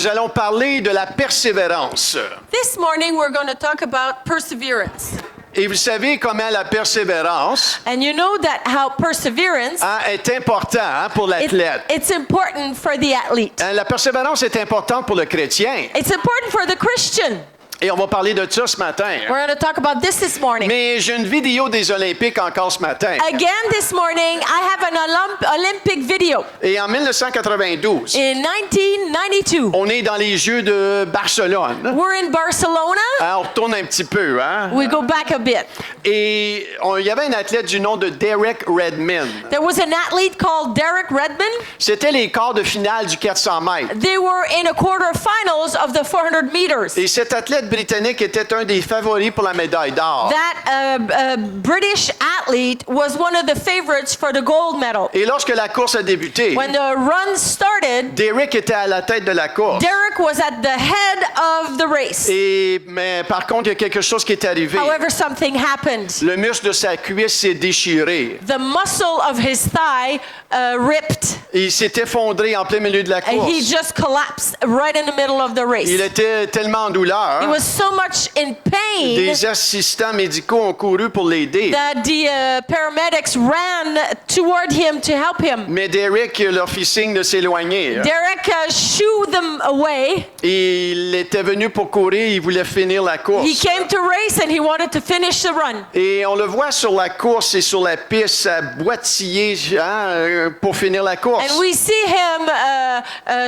Nous allons parler de la persévérance. This morning we're going to talk about perseverance. Et vous savez comment la persévérance And you know that how perseverance est importante pour l'athlète. it's important for the athlete. La persévérance est importante pour le chrétien. It's important for the Christian. Et on va parler de ça ce matin. We're going to talk about this morning. Mais j'ai une vidéo des Olympiques encore ce matin. Again this morning I have an Olympic video. Et en 1992, In 1992, on est dans les Jeux de Barcelone. we're in Barcelona. On retourne un petit peu, hein? We go back a bit. Et il y avait un athlète du nom de Derek Redmond. There was an athlete called Derek Redmond. C'était les quarts de finale du 400 mètres. They were in a quarterfinals of the 400 meters. Et cet athlète britannique était un des favoris pour la médaille d'or. That British athlete was one of the favorites for the gold medal. Et lorsque la course a débuté, When the run started, Derek était à la tête de la course. Derek was at the head of the race. Mais par contre, il y a quelque chose qui est arrivé. However, something happened. Le muscle de sa cuisse s'est déchiré. The muscle of his thigh ripped. Et il s'est effondré en plein milieu de la And he course. just collapsed right in the middle of the race. Il était tellement en douleur. He was so much in pain Des assistants médicaux ont couru pour l'aider. that the paramedics ran toward him to help him. Mais Derek leur fit signe de s'éloigner. Derek shooed them away. Et il était venu pour courir, il voulait finir la He course. came to race and he wanted to finish the run. Et on le voit sur la course et sur la piste à boitiller pour finir la course. And we see him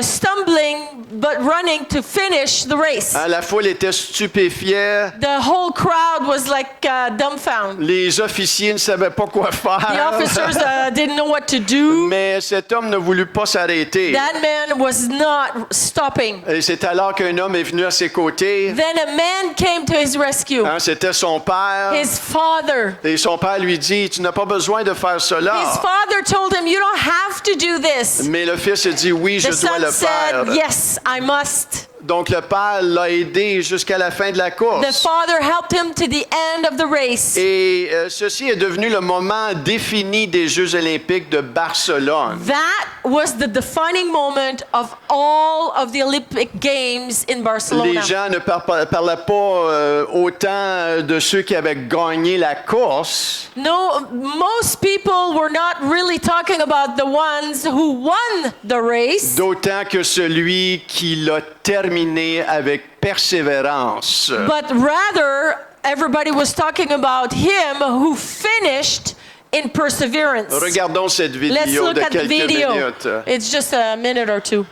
stumbling but running to finish the race. La foule était stupéfiée. The whole crowd was like dumbfounded. Les officiers ne savaient pas quoi The faire. officers didn't know what to do. Mais cet homme ne voulut pas s'arrêter. That man was not stopping. Et c'est alors qu'un homme est venu à ses côtés. Then a man came to his rescue. C'était son père. His father. Et son père lui dit, tu n'as pas besoin de faire His cela. father told him, "You don't have to do this." Mais le fils a dit, oui, je The dois son le faire. said, "Yes, I must." Donc le père l'a aidé jusqu'à la fin de la The course. father helped him to the end of the race. Et ceci est devenu le moment défini des Jeux olympiques de Barcelone. That was the defining moment of all of the Olympic Games in Barcelona. Les gens ne parlaient pas autant de ceux qui avaient gagné la course, No, most people were not really talking about the ones who won the race, d'autant que celui qui l'a terminé avec persévérance. but rather everybody was talking about him who finished in perseverance. Regardons cette Let's vidéo look de at the quelques video. minutes. It's just a minute or two.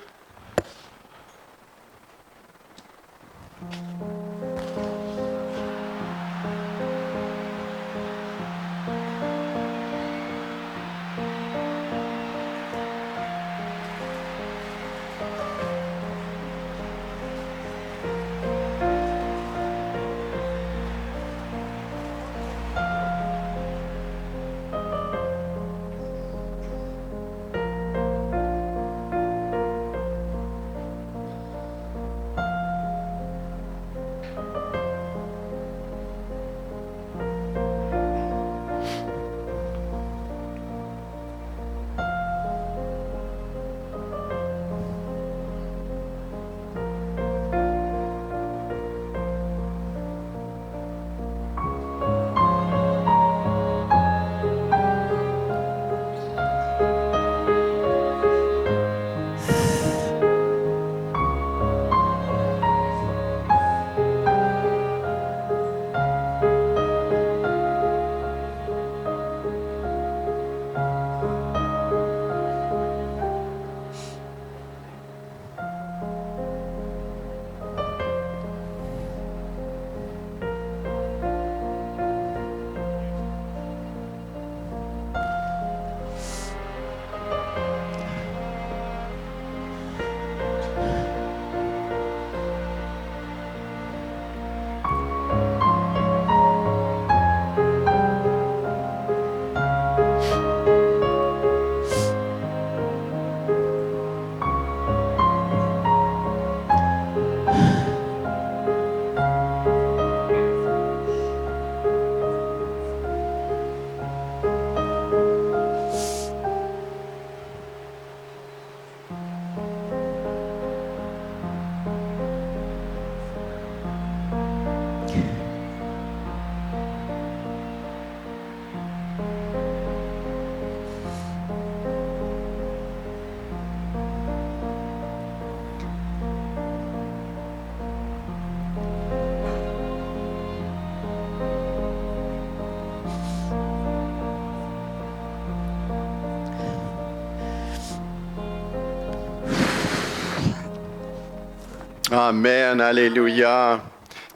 Amen, alléluia.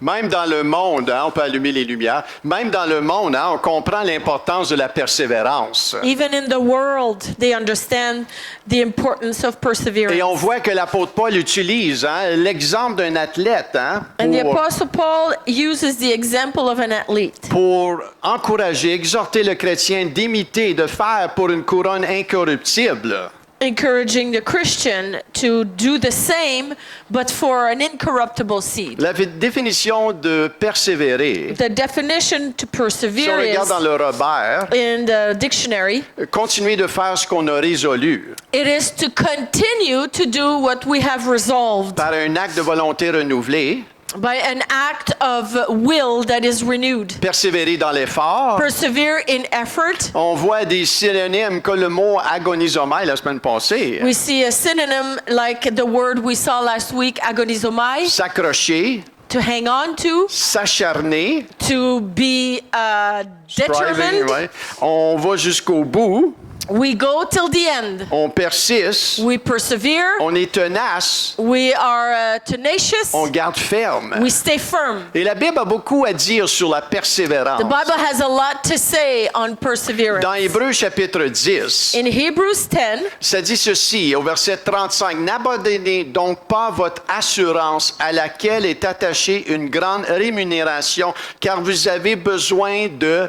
Même dans le monde, hein, on peut allumer les lumières, même dans le monde, hein, on comprend l'importance de la persévérance. Even in the world, they understand the importance of perseverance. Et on voit que l'apôtre Paul utilise hein, l'exemple d'un athlète hein, And the Apostle Paul uses the example of an athlete pour encourager, exhorter le chrétien d'imiter, de faire pour une couronne incorruptible. encouraging the Christian to do the same, but for an incorruptible seed. La définition de persévérer, The definition to si on persevere regarde is, dans le Robert, in the dictionary, continuer de faire ce qu'on a résolu it is to continue to do what we have resolved par un acte de volonté renouvelé, by an act of will that is renewed. persévérer dans l'effort. Persevere in effort. On voit des synonymes comme le mot agonisomai la semaine passée. We see a synonym like the word we saw last week, agonizomai, S'accrocher, to hang on to, s'acharner, to be striving, determined. ouais. On va jusqu'au bout, We go till the end. on persiste, We persevere. on est tenace, We are tenacious. on garde ferme. We stay firm. Et la Bible a beaucoup à dire sur la persévérance. The Bible has a lot to say on perseverance. Dans Hébreux chapitre 10, In Hebrews 10, ça dit ceci au verset 35. N'abandonnez donc pas votre assurance à laquelle est attachée une grande rémunération, car vous avez besoin de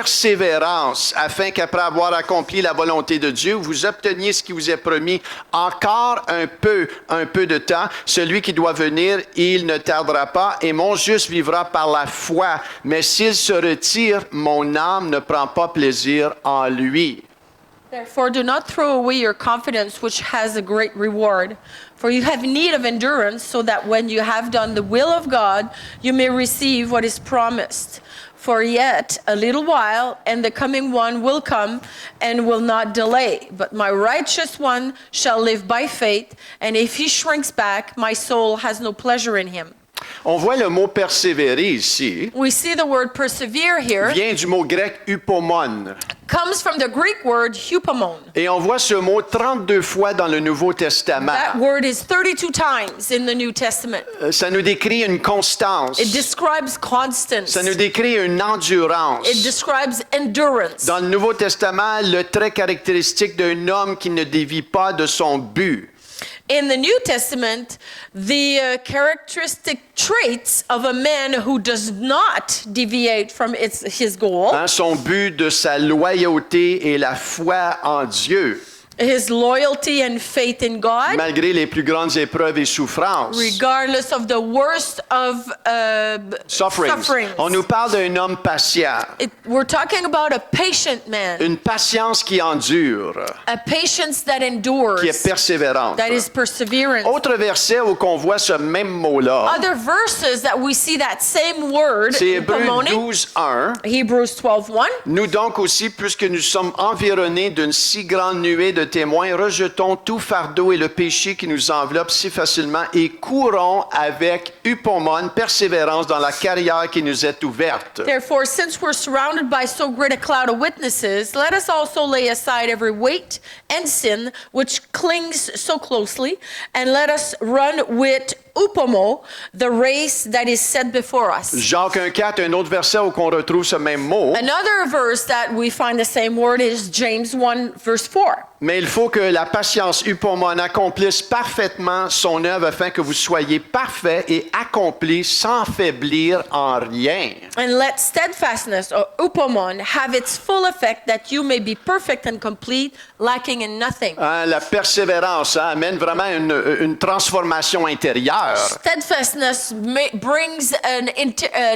persévérance, afin qu'après avoir accompli la volonté de Dieu, vous obteniez ce qui vous est promis. Encore un peu de temps. Celui qui doit venir, il ne tardera pas, et mon juste vivra par la foi. Mais s'il se retire, mon âme ne prend pas plaisir en lui. therefore do not throw away your confidence, which has a great reward. For you have need of endurance, so that when you have done the will of God, you may receive what is promised. For yet a little while, and the coming one will come and will not delay. But my righteous one shall live by faith, and if he shrinks back, my soul has no pleasure in him. On voit le mot persévérer ici. We see the word persevere here. Vient du mot grec upomon. Comes from the Greek word hupomon. Et on voit ce mot 32 fois dans le Nouveau Testament. That word is 32 times in the New Testament. Ça nous décrit une constance. It describes constance. Ça nous décrit une endurance. It describes endurance. Dans le Nouveau Testament, le trait caractéristique d'un homme qui ne dévie pas de son but. In the New Testament, the characteristic traits of a man who does not deviate from his goal, Hein, son but de sa loyauté et la foi en Dieu, his loyalty and faith in God, malgré les plus grandes épreuves et souffrances. regardless of the worst of Sufferings. On nous parle d'un homme patient, We're talking about a patient man, une patience qui endure, a patience that endures, qui est persévérante. that is perseverance. Autre verset où on voit ce même mot-là, Other verses that we see that same word, c'est Hébreux hupomone, 12:1. Hebrews 12:1. Nous donc aussi, puisque nous sommes environnés d'une si grande nuée de témoins, rejetons tout fardeau et le péché qui nous enveloppe si facilement et courons avec hupomone, persévérance dans la carrière qui nous est ouverte. Therefore, since we're surrounded by so great a cloud of witnesses, let us also lay aside every weight and sin which clings so closely, and let us run with upomo the race that is set before us. Jacques 1,4, un autre verset où on retrouve ce même mot. Another verse that we find the same word is James 1 verse 4. Mais il faut que la patience hupomone accomplisse parfaitement son œuvre afin que vous soyez parfaits et accomplis sans faiblir en rien. And let steadfastness, or upomon, have its full effect, that you may be perfect and complete, lacking in nothing. Hein, la persévérance amène vraiment une transformation intérieure. Steadfastness brings an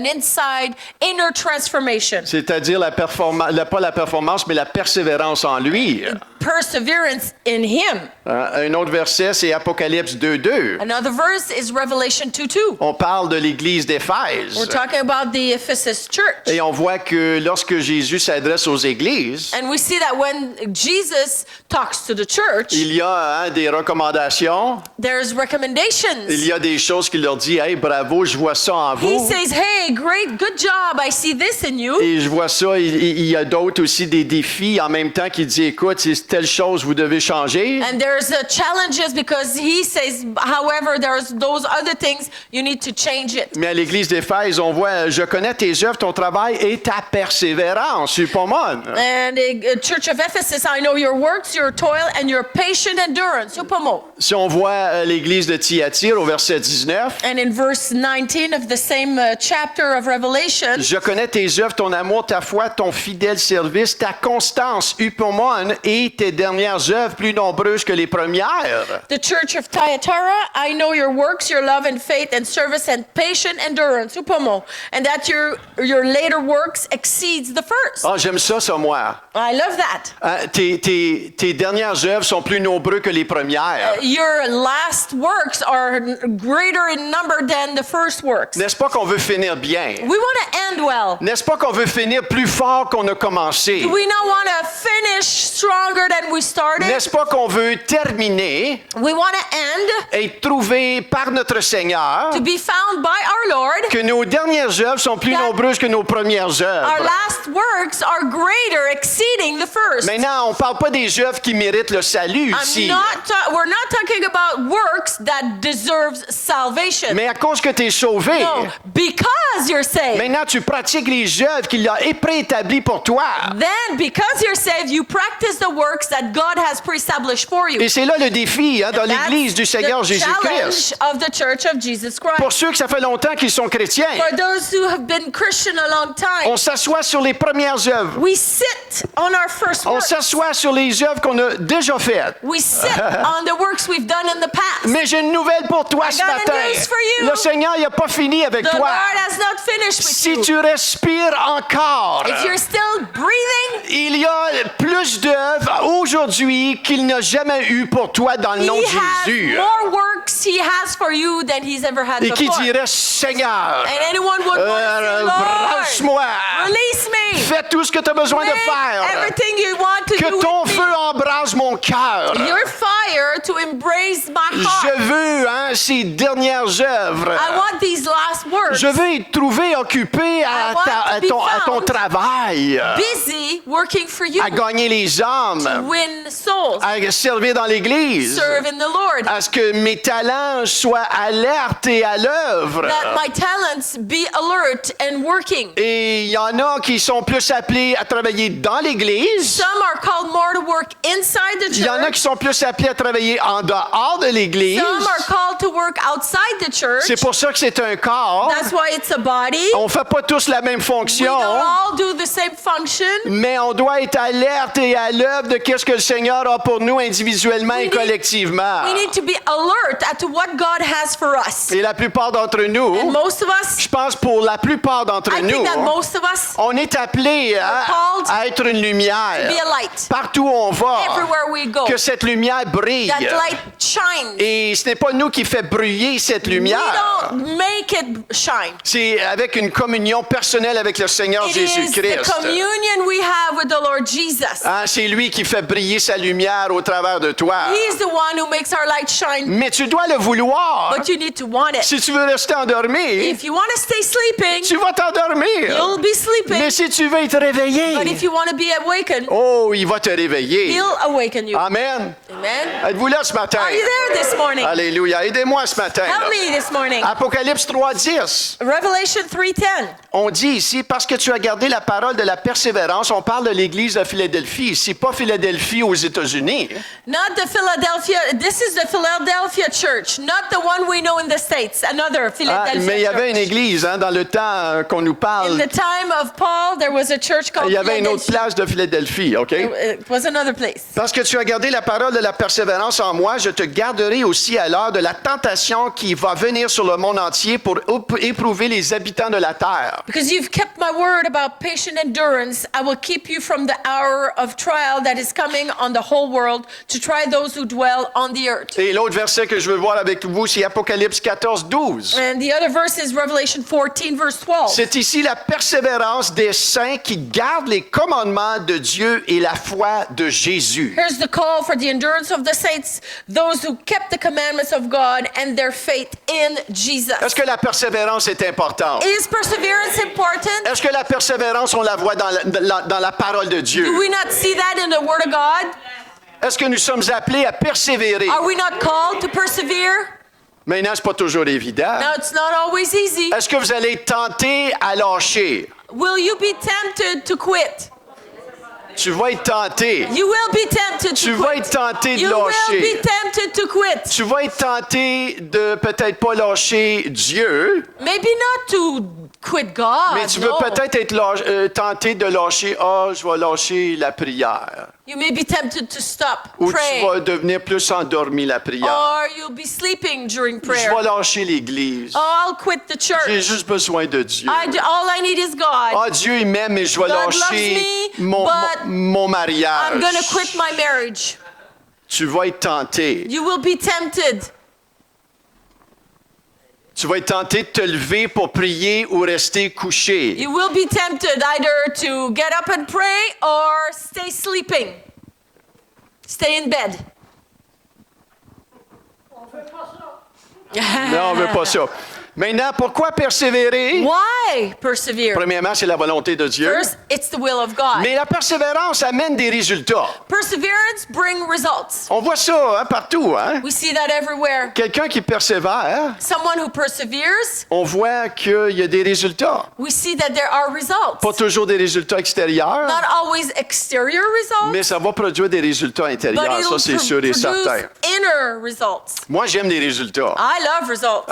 inside inner transformation. C'est-à-dire pas la performance, mais la persévérance en lui. Perseverance in him. Un autre verset, c'est Apocalypse 2:2. Another verse is Revelation 2:2. On parle de l'église d'Éphèse. We're talking about the Ephesus church. Et on voit que lorsque Jésus s'adresse aux églises, And we see that when Jesus talks to the church, il y a des recommandations, there's recommendations. il y a des choses qu'il leur dit, « Hey, bravo, je vois ça en He vous. » says, hey, great, good job, I see this in you. Et je vois ça, il y a d'autres aussi, des défis, en même temps qu'il dit, « Écoute, c'est telle chose, vous devez changer. And there's challenges because he says, however, there's those other things, you need to change it. Mais à l'église d'Éphèse, on voit, je connais tes œuvres, ton travail et ta persévérance. Upomon. And Church of Ephesus, I know your works, your toil, and your patient endurance. Upamo. Si on voit l'église de Thyatire au verset 19, And in verse 19 of the same chapter of Revelation, je connais tes œuvres, ton amour, ta foi, ton fidèle service, ta constance, upomon, et tes dernières œuvres plus nombreuses que les premières. the Church of Thyatira, I know your works, your love and faith and service and patient endurance. Upamo. And that your later works exceeds the first. Ah, j'aime ça, moi. I love that. Hein, tes dernières œuvres sont plus nombreuses que les premières. Your last works are greater in number than the first works. N'est-ce pas qu'on veut finir bien? We want to end well. N'est-ce pas qu'on veut finir plus fort qu'on a commencé? Do we not want to finish stronger than we started? N'est-ce pas qu'on veut terminer We want to end et trouver par notre Seigneur to be found by our Lord. que nos dernières œuvres sont plus That nombreuses que nos premières Our œuvres? last works are greater, exceeding the first. Maintenant, on ne parle pas des œuvres qui méritent le salut ici. We're not talking about works that deserves salvation. Mais à cause que tu es sauvé, No, because you're saved. maintenant tu pratiques les œuvres qu'il a préétablies pour toi. Then, because you're saved, you practice the works that God has pre-established for you. Et c'est là le défi dans That's l'Église du Seigneur the Jésus-Christ. challenge of the Church of Jesus Christ. Pour ceux que ça fait longtemps qu'ils sont chrétiens, For those who have been Christian a long time, on s'assoit sur les premières œuvres. we sit on our first On works. s'assoit sur les œuvres qu'on a déjà faites. We sit on the works we've done in the past. Mais j'ai une nouvelle pour toi ce got a matin. news for you. Le Seigneur n'a pas fini avec The toi. Lord has not finished with Si you. tu respires encore, If you're still breathing, il y a plus d'œuvres aujourd'hui qu'il n'a jamais eu pour toi dans le nom He de has Jésus. more works He has for you than He's ever had Et qui before. dirait, Seigneur, And anyone would want to say, Lord, branche-moi. release me. Fais tout ce que tu as besoin de Make faire. everything you want to Que do ton with feu me. embrase mon cœur. Your fire to embrace my heart. Je veux ces dernières œuvres. I want these last words. Je veux être trouvé occupé à, I want to be à ton found travail, busy working for you. à gagner les âmes, Win souls. à servir dans l'Église, Serve in the Lord. à ce que mes talents soient alertes et à l'œuvre. That my talents be alert and working. Et il y en a qui sont plus appelés à travailler dans l'Église. Some are called more to work inside the Il y en a qui church. sont plus appelés à travailler en dehors de l'Église. Some are called to work outside the church. C'est pour ça que c'est un corps. That's why it's a body. On ne fait pas tous la même We fonction. don't all do the same function. Mais on doit être alerte et à l'œuvre de ce que le Seigneur a pour nous individuellement et collectivement. We need to be alert at to what God has for us. Et la plupart d'entre nous, And most of us, je pense pour la plupart d'entre I nous, think that most of us on est appelés called à être une lumière. be a light. Partout où on va, Everywhere we go. que cette lumière brille. That light shines. Et ce n'est pas nous qui fait briller cette We lumière. don't make it shine. C'est avec une communion personnelle avec le Seigneur It is the Jésus-Christ. communion we have with the Lord Jesus. Hein, c'est lui qui fait briller sa lumière au travers de toi. He's the one who makes our light shine, Mais tu dois le vouloir. but you need to want it. Si tu veux rester endormi, If you want to stay sleeping, tu vas t'endormir. you'll be sleeping. Mais si tu veux être réveillé, But if you want to be awakened, oh, il va te réveiller. He'll awaken you. Amen. Amen. Êtes-vous là ce matin? Are you there this morning? Alléluia. Aidez-moi ce matin. Help là. me this morning. Apocalypse 3:10. Revelation 3:10. On dit ici, parce que tu as gardé la parole de la persévérance, on parle de l'église de Philadelphie. Ici, pas Philadelphie aux États-Unis. Not the Philadelphia, this is the Philadelphia church, not the one we know in the States, another Philadelphia Mais il y avait une church. église dans le temps qu'on nous In parle. the time of Paul, there was a church called Il y avait une autre Philadelphia. place de Philadelphie, OK? It was another place. Parce que tu as gardé la parole de la persévérance en moi, je te garderai aussi à l'heure de la tentation qui va venir sur le monde entier pour éprouver les habitants de la terre. Because you've kept my word about patient endurance, I will keep you from the hour of trial that is coming on the whole world to try those who dwell on the earth. Et l'autre verset que je veux voir avec vous, c'est Apocalypse 14:12. And the other verse is Revelation 14, verse 12. C'est ici la persévérance des saints qui gardent les commandements de Dieu et la foi de Jésus. Here's the call for the endurance of the saints, those who kept the commandments of God and their faith in Jesus. Est-ce que la persévérance est importante? Is perseverance important? Est-ce que la persévérance, on la voit dans la parole de Dieu? Do we not see that in the Word of God? Est-ce que nous sommes appelés à persévérer? Are we not called to persevere? Maintenant, c'est pas toujours évident. Now, it's not always easy. Est-ce que vous allez être tenté à lâcher? Will you be tempted to quit? Tu vas être tenté. You will be tempted Tu to vas quit. être tenté de You will be lâcher. tempted to quit. Tu vas être tenté de peut-être pas lâcher Dieu, Maybe not to quit God. mais tu veux no. peut-être être tenté de lâcher, je vais lâcher la prière. You may be tempted to stop Ou tu praying. vas devenir plus endormi la prière. Or you'll be sleeping during Je prayer. vais lâcher l'Église. Oh, I'll quit the J'ai church. juste besoin de Dieu. All I need is God. Dieu il m'aime et je vais God lâcher loves me, mon but mariage. I'm going to quit my marriage. Tu vas être tenté. You will be tempted. Tu vas être tenté de te lever pour prier ou rester couché. You will be tempted either to get up and pray or stay sleeping. Stay in bed. Non, on veut pas ça. Maintenant, pourquoi persévérer? Why persevere? Premièrement, c'est la volonté de Dieu. First, it's the will of God. Mais la persévérance amène des résultats. Perseverance brings results. On voit ça partout. Hein? We see that everywhere. Quelqu'un qui persévère, Someone who perseveres, on voit qu'il y a des résultats. we see that there are results. Pas toujours des résultats extérieurs, Not always exterior results, mais ça va produire des résultats but intérieurs. Ça, it'll c'est sûr et produce certain. inner results. Moi, j'aime des résultats. I love results.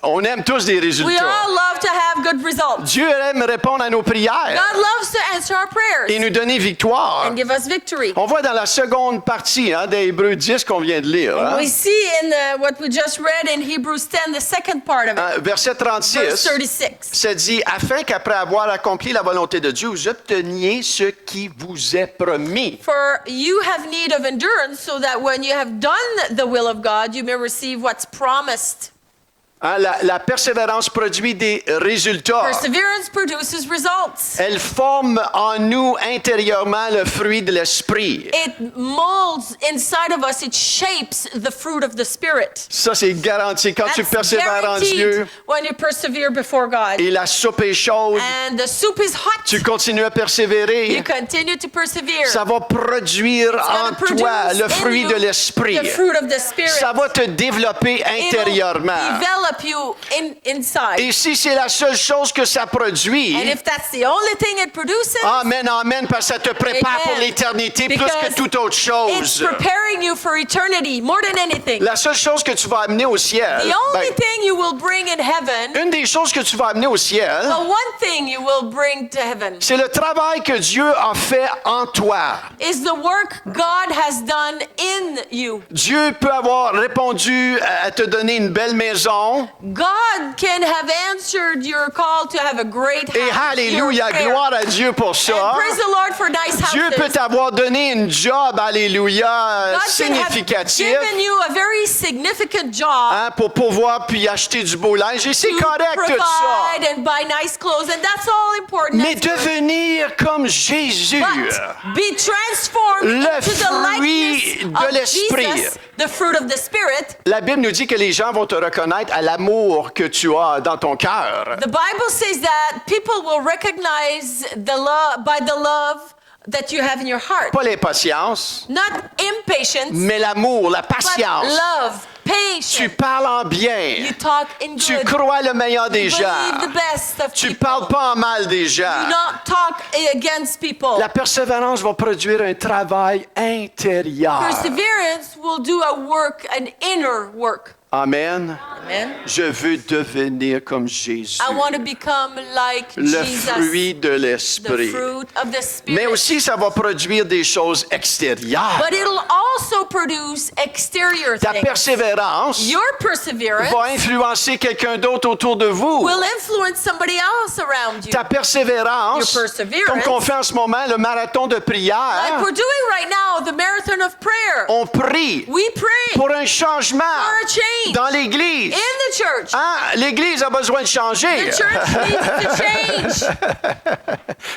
On aime tous des We résultats. all love to have good results. Dieu aime répondre à nos prières God loves to answer our et prayers nous donner victoire. and give us victory. On voit dans la seconde partie d'Hébreux 10 qu'on vient de lire, hein, We see in what we just read in Hebrews 10, the second part of it, verset verse 36, 36. ça dit « Afin qu'après avoir accompli la volonté de Dieu, vous obteniez ce qui vous est promis. For you have need of endurance, so that when you have done the will of God, you may receive what's promised. » La persévérance produit des résultats. Perseverance produces results. Elle forme en nous intérieurement le fruit de l'esprit. It molds inside of us, it shapes the fruit of the Spirit. Ça, c'est garanti. Quand tu That's persévères en Dieu guaranteed when you persevere before God. et la soupe est chaude, And the soup is hot. tu continues à You persévérer, continue to persevere. ça va produire It's en gonna produce toi le in fruit you de l'esprit. the fruit of the Spirit. Ça va te développer It'll intérieurement. develop you inside. Et si c'est la seule chose que ça produit, And if that's the only thing it produces, amen, amen, parce que ça te prépare Amen. pour l'éternité plus Because que toute autre it's chose. preparing you for eternity more than anything. La seule chose que tu vas amener au ciel, The only ben, thing you will bring in heaven, une des choses que tu vas amener au ciel, the one thing you will bring to heaven, c'est le travail que Dieu a fait en toi. is the work God has done in you. Dieu peut avoir répondu à te donner une belle maison. God can have answered your call to have a great Et house. alléluia, your prayer. gloire à Dieu pour And ça. praise the Lord for nice houses. Dieu peut t'avoir donné une job, alléluia, God can have significatif, given you a very significant job pour pouvoir puis acheter du beau linge. Et c'est to correct tout ça. provide and buy nice clothes, and that's all important. Mais That's good. devenir comme Jésus, But be transformed le into the fruit likeness de of l'esprit. Jesus, the fruit of the Spirit. La Bible nous dit que les gens vont te reconnaître à l'amour que tu as dans ton cœur. The Bible says that people will recognize the love by the love that you have in your heart. Pas l'impatience, Not impatience, mais l'amour, la but patience. love, Tu patience. parles en bien. You talk in Tu good. crois le meilleur des You gens. believe the best of Tu people. parles pas en mal des gens. Do not talk against people. La persévérance va produire un travail intérieur. Perseverance will do a work, an inner work. Amen. Amen. Je veux devenir comme Jésus. I want to become like Le Jesus, fruit de the l'esprit. fruit of the Spirit. Mais aussi, ça va produire des choses extérieures. But it'll also produce exterior Ta things. persévérance Your perseverance va influencer quelqu'un d'autre autour de vous. will influence somebody else around you. Ta persévérance, Your perseverance, comme qu'on fait en ce moment, le marathon de Like prière, we're doing right now, the marathon of prayer. on prie We pray pour un changement for a change dans l'Église. in the church. L'Église a besoin de changer. The church needs to change.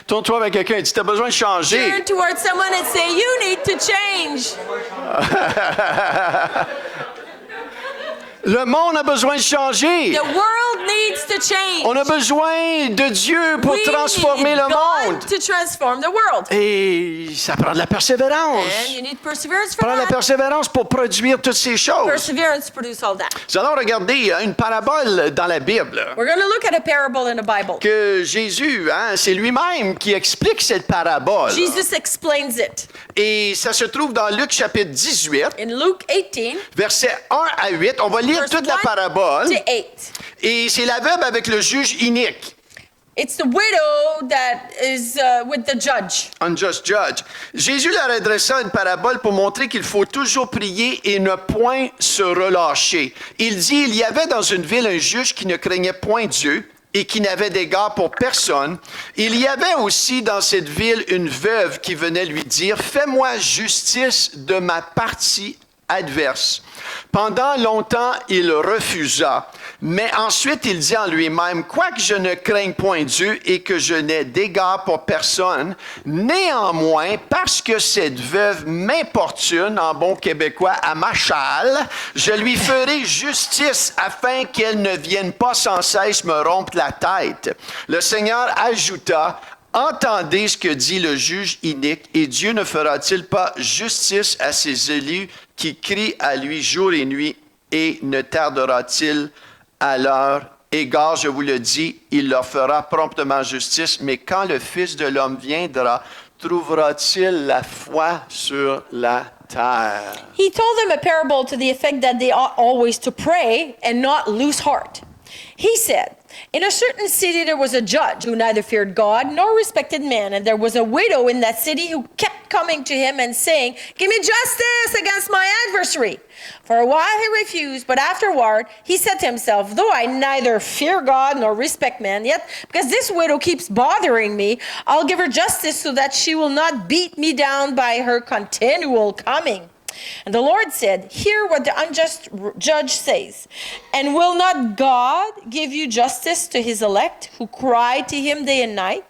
Tourne-toi avec quelqu'un et dis, tu as besoin de changer. Turn towards someone and say, you need to change. Le monde a besoin de changer. The world needs to change. On a besoin de Dieu pour We transformer need le monde. God to transform the world. Et ça prend de la persévérance. And you need perseverance Ça for prend de la that. persévérance pour produire toutes ces choses. Perseverance produce all that. Nous allons regarder une parabole dans la Bible We're going to look at a parable in the Bible. que Jésus, c'est lui-même qui explique cette parabole. Jesus explains it. Et ça se trouve dans Luc chapitre 18, In Luke 18, versets 1 à 8. On va lire verse toute la 1 parabole. to 8. Et c'est l'aveugle avec le juge inique. It's the widow that is with the judge. Unjust judge. Jésus leur adressa une parabole pour montrer qu'il faut toujours prier et ne point se relâcher. Il dit, il y avait dans une ville un juge qui ne craignait point Dieu et qui n'avait d'égard pour personne. Il y avait aussi dans cette ville une veuve qui venait lui dire, fais-moi justice de ma partie adverse. Pendant longtemps, il refusa. Mais ensuite, il dit en lui-même, quoique je ne craigne point Dieu et que je n'ai d'égard pour personne, néanmoins, parce que cette veuve m'importune, en bon québécois, à ma châle, je lui ferai justice afin qu'elle ne vienne pas sans cesse me rompre la tête. Le Seigneur ajouta, entendez ce que dit le juge inique, et Dieu ne fera-t-il pas justice à ses élus qui crient à lui jour et nuit, et ne tardera-t-il à leur égard, je vous le dis, il leur fera promptement justice, mais quand le Fils de l'homme viendra, trouvera-t-il la foi sur la terre? He told them a parable to the effect that they ought always to pray and not lose heart. He said, in a certain city there was a judge who neither feared God nor respected man, and there was a widow in that city who kept coming to him and saying, give me justice against my adversary. For a while he refused, but afterward he said to himself, though I neither fear God nor respect man, yet because this widow keeps bothering me, I'll give her justice so that she will not beat me down by her continual coming. And the Lord said, hear what the unjust judge says. And will not God give you justice to his elect who cry to him day and night?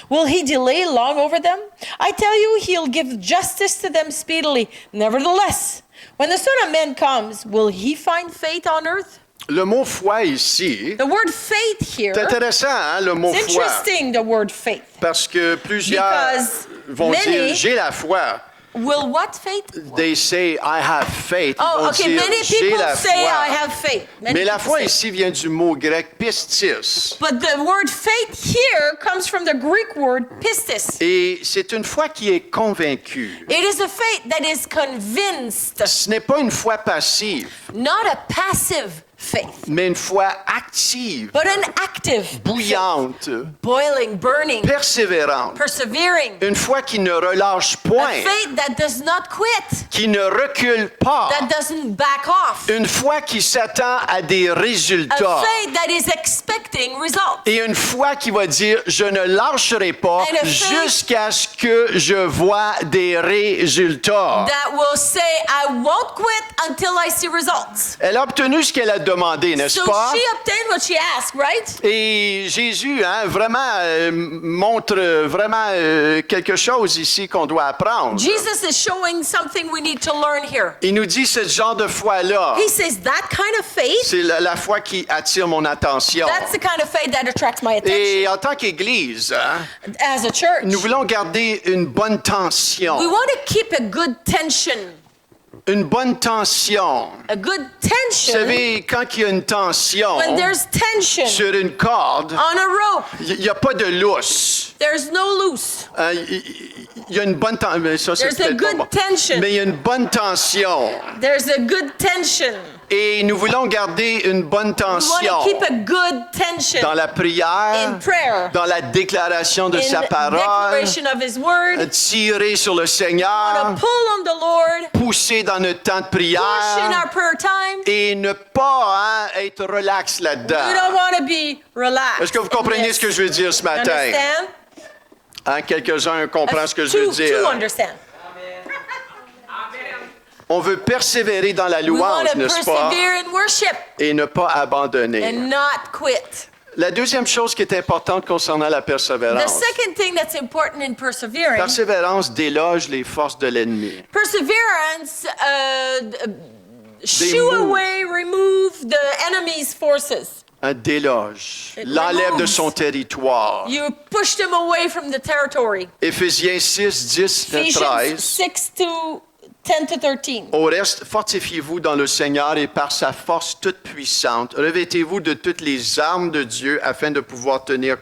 Will he delay long over them? I tell you, he'll give justice to them speedily. Nevertheless, when the Son of Man comes, will he find faith on earth? Le mot foi ici, The word faith here, c'est intéressant, le mot it's foi, interesting, the word faith. parce que plusieurs Because vont many- dire, j'ai la foi. Will what faith? They say, I have faith. Ils Oh, vont okay, dire, many j'ai people la say foi. I have faith. Many Mais la people foi say. ici vient du mot grec pistis. But the word faith here comes from the Greek word pistis. Et c'est une foi qui est convaincue. It is a faith that is convinced, Ce n'est pas une foi passive, not a passive faith, mais une foi active, but an active, bouillante, boiling, burning, persévérante. persevering. Une foi qui ne relâche A point, faith that does not quit, qui ne recule pas. that doesn't back off. Une foi qui s'attend à des A résultats. faith that is expecting results. Et une foi qui va dire, je ne lâcherai pas And a faith- jusqu'à ce que je vois des résultats. That will say, I won't quit until I see results. Elle a obtenu ce qu'elle a demandé, n'est-ce So pas? she obtained what she asked, right? Et Jésus, vraiment, montre vraiment quelque chose ici qu'on doit apprendre. Jesus is showing something we need to learn here. Il nous dit ce genre de foi-là, He says that kind of faith, c'est la foi qui attire mon attention. that's the kind of faith that attracts my attention. Et en tant qu'Église, As a church, nous voulons garder une bonne tension. we want to keep a good tension. Une bonne tension. A good Vous tension savez, quand il y a une tension when there's tension sur une corde, on a rope. il n'y a pas de lousse. There's no loose. Il y a une bonne tension. There's a good tension. Mais il y a une bonne tension. There's a good tension. Et nous voulons garder une bonne We want tension to keep a good tension dans la prière, in prayer, dans la déclaration de in sa parole, declaration of His Word. tirer sur le We want Seigneur, to pull on the Lord, pousser dans notre temps de push in prière our prayer time. et ne pas être relax We là-dedans. don't want to be relaxed. Est-ce que vous comprenez ce que je veux dire ce matin? Understand? Hein, quelques-uns comprennent ce que je veux To dire. understand. On veut persévérer dans la We want louange, to n'est-ce pas? persevere in worship Et ne pas abandonner. and not quit. La deuxième chose qui est importante concernant la The persévérance, second thing that's important in persevering, persévérance déloge les forces de l'ennemi. perseverance Shoo moves. away, remove the enemy's forces. Un déloge. It L'enlève de removes. son territoire. You push them away from the territory. Éphésiens 6, 10, Ephesians 13. 6 to 10 to 13. Au reste, fortifiez-vous dans le Seigneur et par sa force toute puissante. Revêtez-vous de toutes les armes de Dieu afin de pouvoir tenir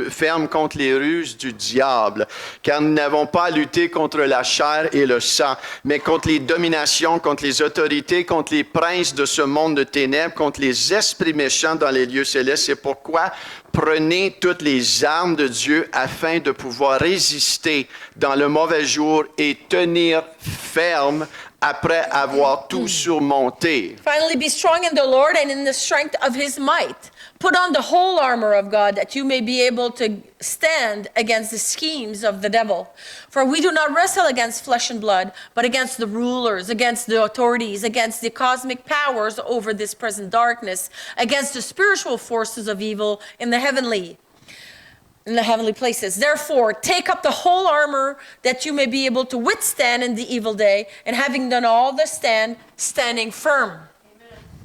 ferme contre les ruses du diable. Car nous n'avons pas à lutter contre la chair et le sang, mais contre les dominations, contre les autorités, contre les princes de ce monde de ténèbres, contre les esprits méchants dans les lieux célestes. C'est pourquoi prenez toutes les armes de Dieu afin de pouvoir résister dans le mauvais jour et tenir ferme après avoir tout surmonté. Finally, be strong in the Lord and in the strength of his might. Put on the whole armor of God that you may be able to stand against the schemes of the devil. For we do not wrestle against flesh and blood, but against the rulers, against the authorities, against the cosmic powers over this present darkness, against the spiritual forces of evil in the heavenly places. Therefore, take up the whole armor that you may be able to withstand in the evil day, and having done all the standing firm.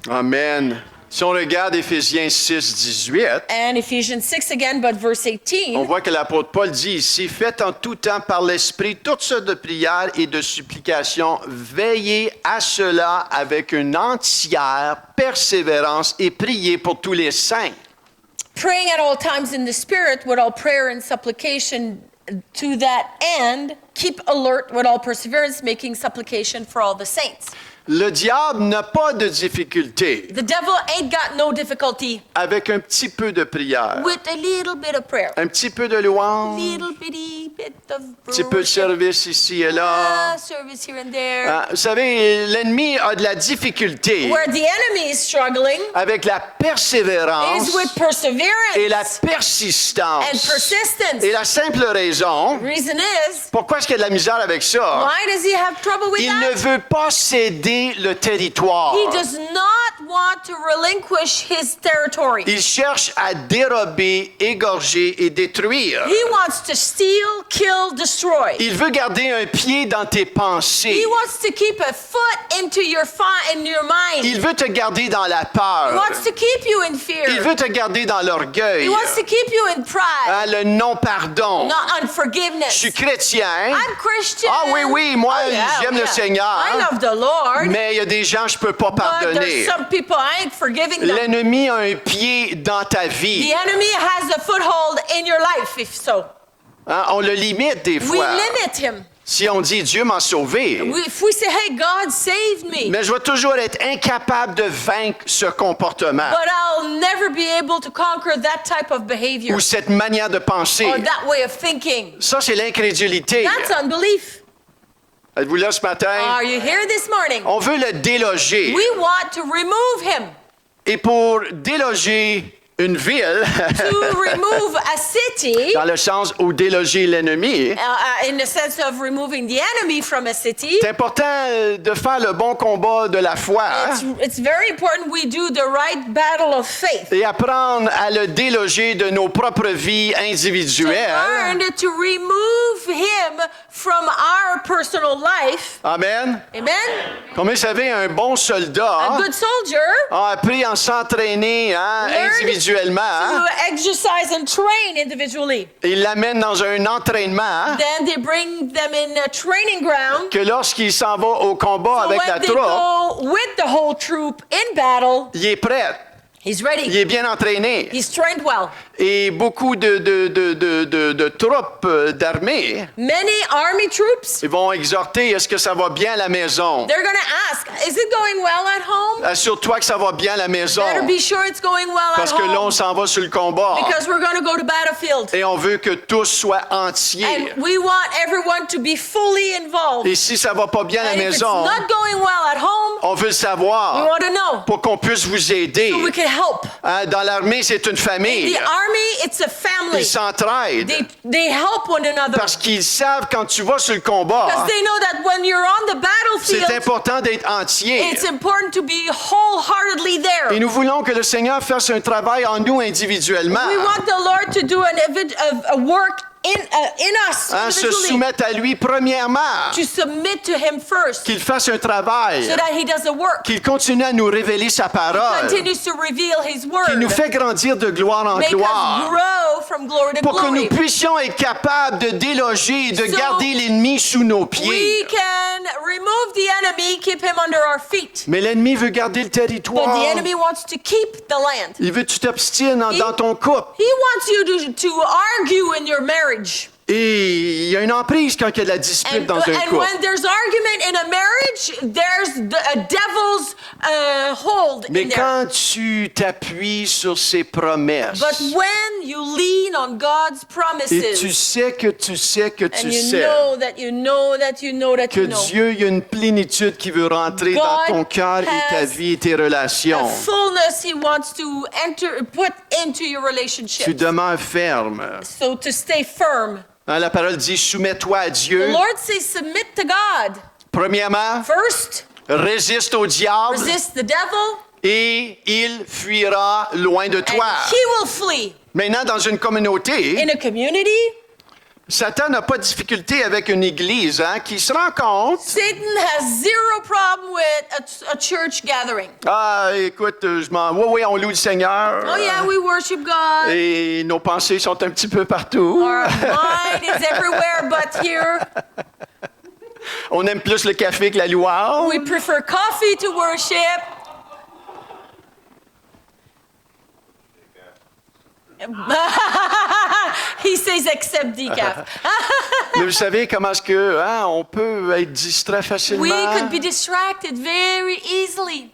Amen. Si on regarde Éphésiens 6, 18, And Ephesians 6 again, but verse on 18. voit que l'apôtre Paul dit ici, « Faites en tout temps par l'Esprit toutes sortes de prières et de supplications. Veillez à cela avec une entière persévérance et priez pour tous les saints. » Praying at all times in the Spirit with all prayer and supplication to that end. Keep alert with all perseverance, making supplication for all the saints. Le diable n'a pas de difficulté The devil ain't got no difficulty avec un petit peu de prière, with a little bit of prayer. un petit peu de louange, Little bitty bit of un petit peu de worship, service ici et là. service here and there. Ah, vous savez, l'ennemi a de la difficulté Where the enemy is struggling avec la persévérance is with perseverance et la and persistance. persistence. Et la simple raison, Reason is, pourquoi est-ce qu'il y a de la misère avec ça? why does he have trouble with Il ne that? veut pas céder le territoire. He does not want to relinquish his territory. Il cherche à dérober, égorger et détruire. He wants to steal, kill, destroy. Il veut garder un pied dans tes pensées. He wants to keep a foot into your mind. Il veut te garder dans la He peur. wants to keep you in fear. Il veut te garder dans He l'orgueil. wants to keep you in pride, Hein, le non-pardon. not Je unforgiveness. suis chrétien. I'm Christian. Ah oui, moi, Oh, yeah, j'aime le yeah. Seigneur. I love the Lord. Mais il y a des gens que je ne peux pas But pardonner. there's some people I ain't forgiving them. L'ennemi a un pied dans ta The vie. enemy has a foothold in your life, if so. Hein, on le limite des We fois. limit him. Si on dit Dieu m'a sauvé, If we say, hey, God saved me, mais je vais toujours être incapable de vaincre ce comportement but I'll never be able to conquer that type of behavior ou cette manière de penser. or that way of thinking. Ça, c'est l'incrédulité. That's unbelief. Êtes-vous là ce matin? Are you here this morning? On veut le déloger. We want to remove him. Et pour déloger une ville, To remove a city, dans le sens où déloger l'ennemi, in the sense of removing the enemy from a city, c'est important de faire le bon combat de la foi it's very important we do the right battle of faith. et apprendre à le déloger de nos propres vies To individuelles. learn to remove him from our personal life. Amen. Amen? Comme vous savez, un bon soldat A good soldier a appris à s'entraîner Learn individuellement. to exercise and train individually. Il l'amène dans un entraînement Then they bring them in a training ground. que lorsqu'il s'en va au combat So avec when la they troupe, go with the whole troop in battle, il est prêt. he's Il ready. est bien entraîné. He's trained well. Et beaucoup de troupes d'armée, Many army troops, ils vont exhorter, est-ce que ça va bien à la maison? they're going to ask, is it going well at home? Assure-toi que ça va bien à la maison. Better be sure it's going well at Parce que là, on home. s'en va sur le combat. Because we're going to go to battlefield. Et on veut que tous soient entiers. And we want everyone to be fully involved. Et si ça va pas bien à la And if it's maison, not going well at home, on veut le we savoir want to know pour qu'on puisse vous aider. so we can help. Hein, dans l'armée, c'est une famille. The army, it's a family. Ils s'entraident. They help one another. Parce qu'ils savent quand tu vas sur le combat, Because they know that when you're on the c'est battlefield, important d'être entier. it's important to be wholeheartedly there. Et nous voulons que le Seigneur fasse un travail en nous individuellement. We want the Lord to do a work in us Hein, se individually soumettre à lui premièrement, to submit to Him first, qu'il fasse un travail, so that He does the work. qu'il continue à nous révéler sa parole, Continues to reveal His word. qu'il nous fait grandir de gloire en Make us gloire, grow from glory to pour que nous glory. puissions être capables de déloger, de So garder l'ennemi sous nos We pieds. can remove the enemy, keep him under our feet. Mais l'ennemi veut garder le But territoire. the enemy wants to keep the land. Il veut que tu t'obstines dans ton couple. He wants you to argue in your marriage. Et il y a une emprise quand il y a de la dispute dans un And couple. when there's argument in a marriage, there's a devil's hold Mais in there. quand tu t'appuies sur ses promesses, But when you lean on God's et tu promises, sais que tu sais que and tu you sais know that you know that you know that que you know, Dieu, il y a une plénitude qui veut rentrer dans God ton cœur et ta has vie et tes a relations. fullness He wants to put into your Tu relationship. demeures ferme. So to stay firm. Hein, la parole dit, soumets-toi à The Dieu. Lord says, submit to God. Premièrement, First, résiste au diable resist the devil, et il fuira loin de and toi. he will flee. Maintenant, dans une communauté, In a community, Satan n'a pas de difficulté avec une église qui se rend compte. Satan has zero problem with a church gathering. Ah, écoute, oui, on loue le Seigneur. Oh yeah, we worship God. Et nos pensées sont un petit peu partout. Our mind is everywhere but here. On aime plus le café que la louange. We prefer coffee to worship. He says except decaf. Mais vous savez comment est-ce que on peut être distrait facilement. We could be distracted very easily.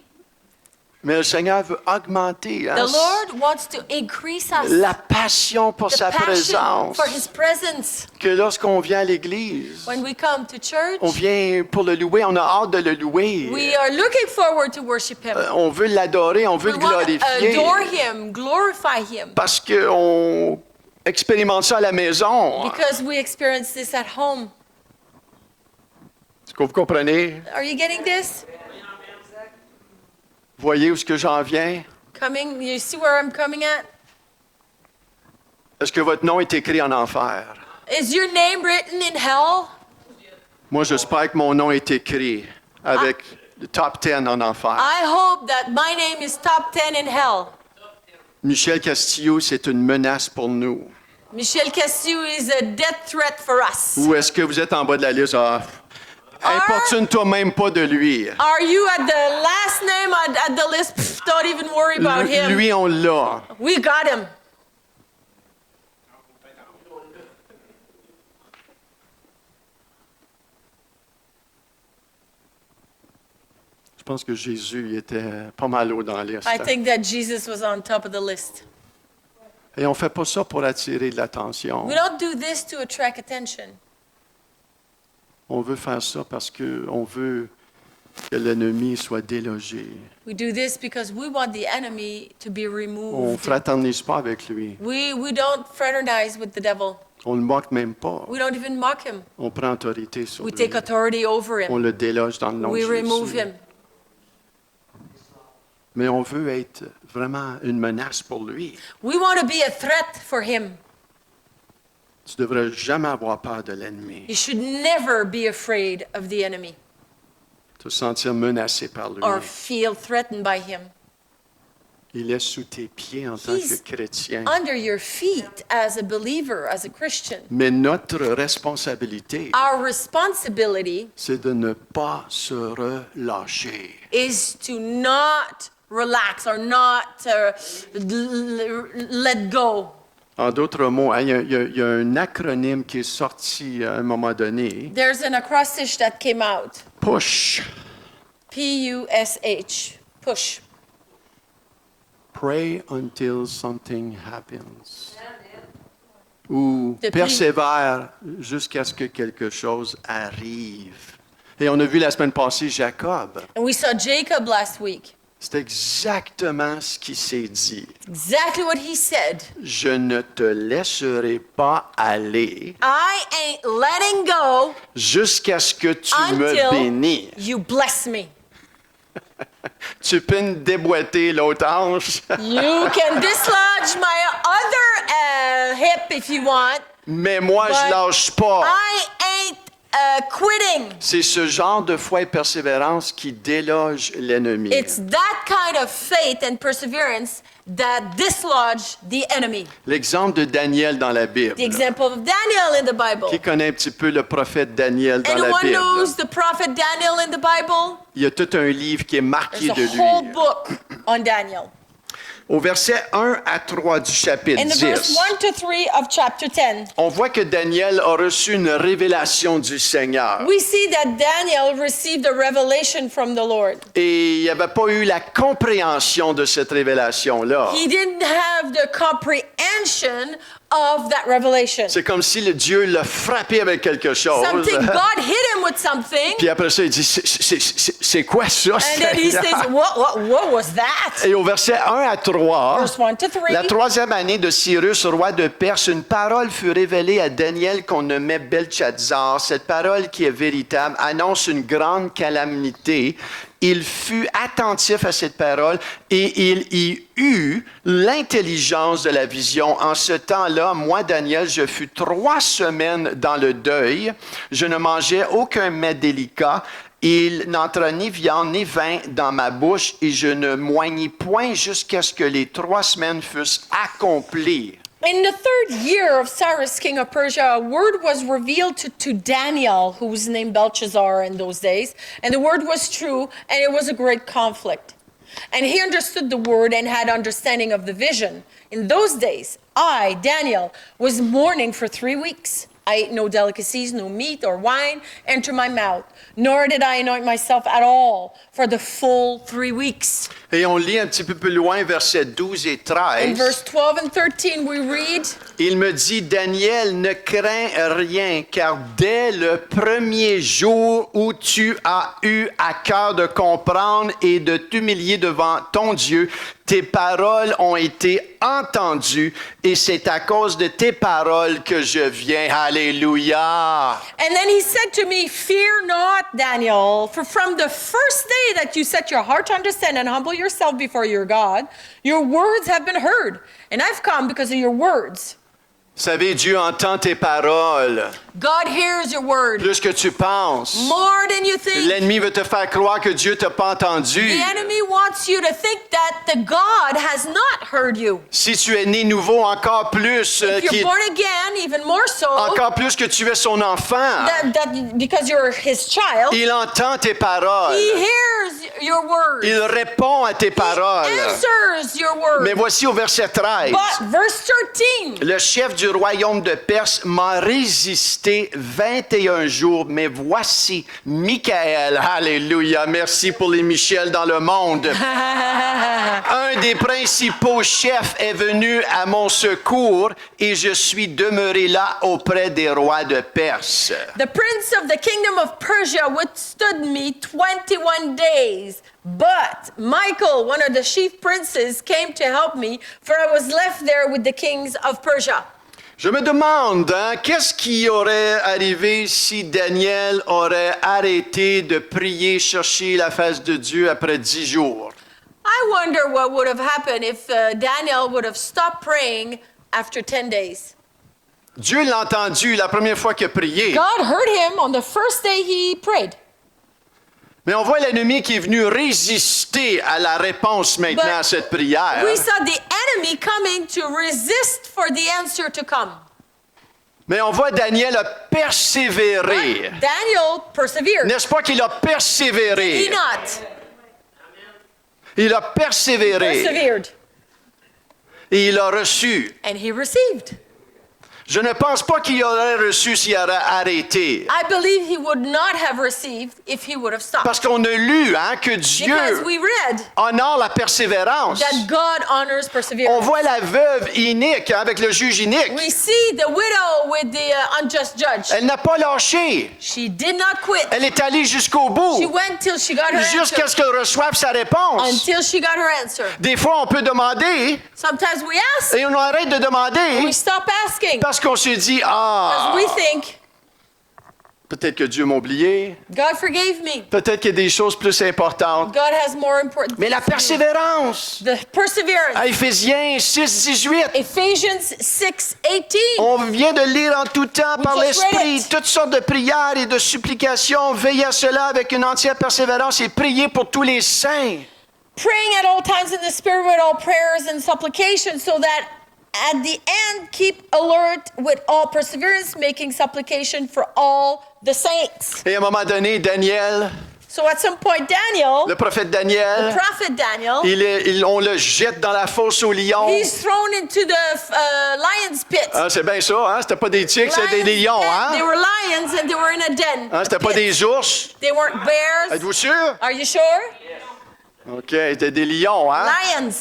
Mais le Seigneur veut augmenter The Lord wants to increase us. la passion pour The sa passion présence. for His presence. Que lorsqu'on vient à l'église, When we come to church, on vient pour le louer, on a hâte de le louer. we are looking forward to worship Him. On veut l'adorer, on veut We le want to glorifier. adore Him, glorify Him, Parce qu'on expérimente ça à la maison. because we experience this at home. Est-ce que vous comprenez? Are you getting this? Voyez où est-ce que j'en viens? Coming, you see where I'm coming at? Est-ce que votre nom est écrit en enfer? Is your name written in hell? Moi, j'espère que mon nom est écrit avec le top 10 en enfer. I hope that my name is top 10 in hell. Michel Castillo, c'est une menace pour nous. Michel Castillo is a death threat for us. Ou est-ce que vous êtes en bas de la liste? Importune-toi même pas de lui. Are you at the last name at the list? Pff, don't even worry about him. Lui, on l'a. We got him. Je pense que Jésus il était pas mal haut dans la liste. I think that Jesus was on top of the list. Et on fait pas ça pour attirer de l'attention. We don't do this to attract attention. On veut faire ça parce qu'on veut que l'ennemi soit délogé. We do this because we want the enemy to be On ne removed. fraternise pas avec lui. We don't fraternize with the devil. On ne le moque même pas. We don't even mock him. On prend autorité sur We lui. take authority over On him. le déloge dans le nom de We remove Jésus. him. Mais on veut être vraiment une menace pour lui. We want to be a threat for him. Tu ne devrais jamais avoir peur de l'ennemi. You should never be afraid of the enemy Te sentir menacé par lui. or feel threatened by him. Il est sous tes pieds en tant He's que chrétien. under your feet as a believer, as a Christian. Mais notre responsabilité, Our responsibility c'est de ne pas se relâcher. is to not relax or not let go. En d'autres mots, il y a un acronyme qui est sorti à un moment donné. There's an acrostic that came out. PUSH. P-U-S-H. Push. Pray until something happens. Ou Depuis- persévère jusqu'à ce que quelque chose arrive. Et on a vu la semaine passée Jacob. And we saw Jacob last week. C'est exactement ce qui s'est dit. Exactly what he said. Je ne te laisserai pas aller I ain't letting go jusqu'à ce que tu me until bénis. you bless me. Tu peux me déboîter l'autre hanche. You can dislodge my other hip if you want. mais moi, but je lâche pas. I ain't quitting. C'est ce genre de foi et persévérance qui déloge l'ennemi. It's that kind of faith and perseverance that dislodge the enemy. L'exemple de Daniel dans la Bible. The example of Daniel in the Bible. Qui connaît un petit peu le prophète Daniel dans la Anyone Bible? knows the prophet Daniel in the Bible? Il y a tout un livre qui est marqué There's de a whole lui. book on Daniel. Au verset 1 à 3 du chapitre In the verse 10, 1 to 3 of chapter 10, on voit que Daniel a reçu une révélation du Seigneur. we see that Daniel received a revelation from the Lord. Et il n'avait pas eu la compréhension de cette révélation-là. He didn't have the comprehension of that revelation. C'est comme si le Dieu l'a frappé avec quelque chose. Something, God hit him with something, Puis après ça, il dit, c'est quoi ça, and then he Seigneur? says, what was that? Et au verset 1 à 3, Verse 1 to 3. la troisième année de Cyrus, roi de Perse, une parole fut révélée à Daniel qu'on nommait Belchazzar. Cette parole qui est véritable annonce une grande calamité. Il fut attentif à cette parole et il y eut l'intelligence de la vision. En ce temps-là, moi, Daniel, je fus 3 semaines dans le deuil. Je ne mangeais aucun mets délicat. Il n'entra ni viande ni vin dans ma bouche et je ne moignis point jusqu'à ce que les 3 semaines fussent accomplies. In the 3rd year of Cyrus, king of Persia, a word was revealed to Daniel, who was named Belshazzar in those days. And the word was true, and it was a great conflict. And he understood the word and had understanding of the vision. In those days, I, Daniel, was mourning for 3 weeks. I ate no delicacies, no meat or wine entered my mouth, nor did I anoint myself at all for the full 3 weeks. Et on lit un petit peu plus loin, versets 12 et In 13. verse 12 and 13, we read, Il me dit, Daniel, ne crains rien, car dès le premier jour où tu as eu à cœur de comprendre et de t'humilier devant ton Dieu, tes paroles ont été entendues et c'est à cause de tes paroles que je viens. Alléluia. and then he said to me, fear not, Daniel, for from the first day that you set your heart to understand and humble yourself before your God, your words have been heard, and I've come because of your words. Vous savez, Dieu entend tes paroles, God hears your word plus que tu penses. more than you think. L'ennemi veut te faire croire que Dieu t'a pas entendu. The enemy wants you to think that the God has not heard you. Si tu es né nouveau, encore plus, If you're born again, even more so, encore plus que tu es son enfant, that because you're his child, il entend tes paroles. he hears your words. Il répond à tes paroles. He answers your words. Mais voici au verset 13. But verse 13, Le chef du royaume de Perse m'a résisté 21 jours, mais voici Michaël. Alléluia. Merci pour les Michel dans le monde. Un des principaux chefs est venu à mon secours et je suis demeuré là auprès des rois de Perse. the prince of the kingdom of Persia withstood me 21 days. But Michael, one of the chief princes, came to help me, for I was left there with the kings of Persia. Je me demande, qu'est-ce qui aurait arrivé si Daniel aurait arrêté de prier, chercher la face de Dieu après 10 jours? I wonder what would have happened if Daniel would have stopped praying after 10 days. Dieu l'a entendu la première fois qu'il a prié. God heard him on the first day he prayed. Mais on voit l'ennemi qui est venu résister à la réponse maintenant But à cette prière. We saw the enemy coming to resist for the answer to come. Mais on voit Daniel a persévéré. But Daniel persevered. N'est-ce pas qu'il a He persévéré? not Il a persévéré persevered, et il a reçu. and he received. Je ne pense pas qu'il aurait reçu s'il aurait arrêté. I believe he would not have received if he would have stopped. Parce qu'on a lu que Because Dieu we read honore la persévérance. that God honors On perseverance. voit la veuve inique avec le juge inique. We see the widow with the unjust judge. Elle n'a pas lâché. She did not quit. Elle est allée jusqu'au She bout, went till she got her jusqu'à answer. ce qu'elle reçoive sa réponse. Until she got her answer. Des fois, on peut demander Sometimes we ask, et on arrête de demander we stop asking. parce qu'on se dit, Because we think Peut-être que Dieu m'a oublié. God forgave me. Peut-être qu'il y a des choses plus importantes. God has more important Mais la things to do. persévérance. The perseverance. À Éphésiens 6, 18. Ephesians 6:18. On vient de lire en tout temps par just read l'Esprit it. toutes sortes de prières et de supplications. Veillez à cela avec une entière persévérance et priez pour tous les saints. Praying at all times in the Spirit with all prayers and supplications, so that at the end keep alert with all perseverance, making supplication for all the saints. Et à un moment donné, Daniel, So at some point, Daniel, le prophète the Daniel, prophet Daniel, on le jette dans la fosse aux lions. he's thrown into the lion's pit. Ah, c'est bien ça, hein? C'était pas des tigres, c'était des lions, They hein? were lions and they were in a den. Hein, c'était pas pit. des ours. They weren't bears. Êtes-vous sûr? Are you sure? OK, c'était des lions, hein? Lions.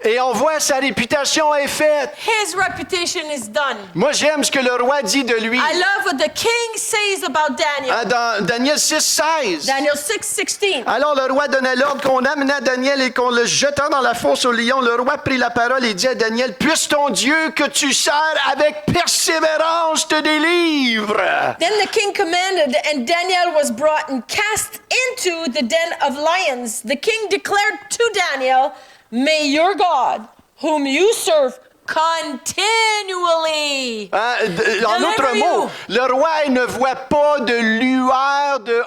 Et on voit sa réputation est faite. His reputation is done. Moi, j'aime ce que le roi dit de lui. I love what the king says about Daniel. Hein, dans Daniel 6, 16. Daniel 6:16. Alors le roi donna l'ordre qu'on amena Daniel et qu'on le jeta dans la fosse aux lions. Le roi prit la parole et dit à Daniel, « Puisse ton Dieu que tu sers avec persévérance te délivre. » Then the king commanded, and Daniel was brought and cast into the den of lions. The king declared to Daniel, "May your God, whom you serve continually." Hein, en autre mot, le roi ne voit pas de lueur de